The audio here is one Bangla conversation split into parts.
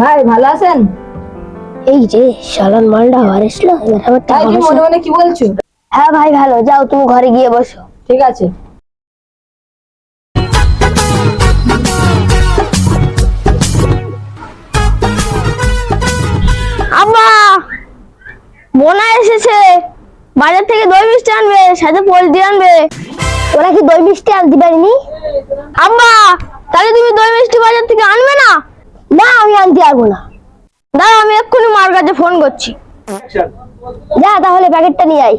ভাই ভালো আছেন? এই যে শালান মালটা আবার এসলো, এবার আবার ভাই টাকা তুমি মনে মনে কি বলছো? হ্যাঁ ভাই ভালো, যাও তুমি ঘরে গিয়ে বসো। ঠিক আছে। আম্মা, বোনা এসেছে, বাজার থেকে দই মিষ্টি আনবে, সাথে পোলট্রি আনবে। ওরা কি দই মিষ্টি আনতে পারিনি? আম্মা, তাহলে তুমি দই মিষ্টি বাজার থেকে আনবে না? না, আমি আনতে পারবো না। দাঁড়া, আমি এক্ষুনি মার কাছে ফোন করছি। যা তাহলে প্যাকেটটা নিয়ে আয়।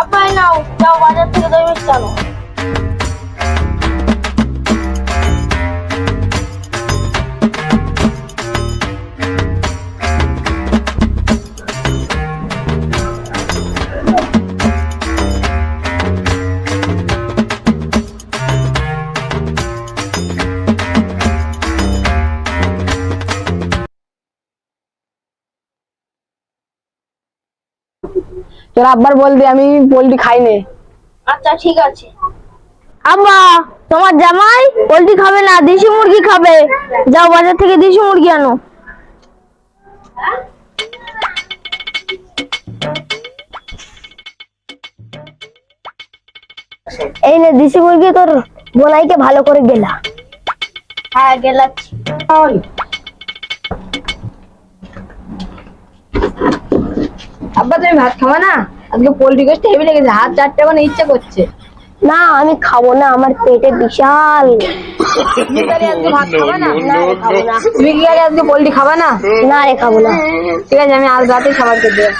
আব্বা নাও, যাও বাজার থেকে দই মিষ্টি আনো। তোর আব্বার বলবি আমি পোল্ট্রি খাই নে। আচ্ছা ঠিক আছে। আম্মা, তোমার জামাই পোল্ট্রি খাবে না, দেশি মুরগি খাবে। যাও বাজার থেকে দেশি মুরগি আনো। এই নে দেশি মুরগি, তোর বোনাইকে ভালো করে গেলা। হ্যাঁ গেলাচ্ছি। আব্বা তুমি ভাত খাবা না? আজকে পোল্ট্রি গোষ্ঠী হেভি লেগেছে, হাত চারটে মানে ইচ্ছা করছে। না আমি খাবো না, আমার পেটে বিশাল। তুমি তাহলে আজকে ভাত খাবা না? না রে, খাবো না। তুমি কি আজকে পোল্ট্রি খাবা না? না রে, খাবো না। ঠিক আছে, আমি আজ রাতেই খাবার খেতে দেবো।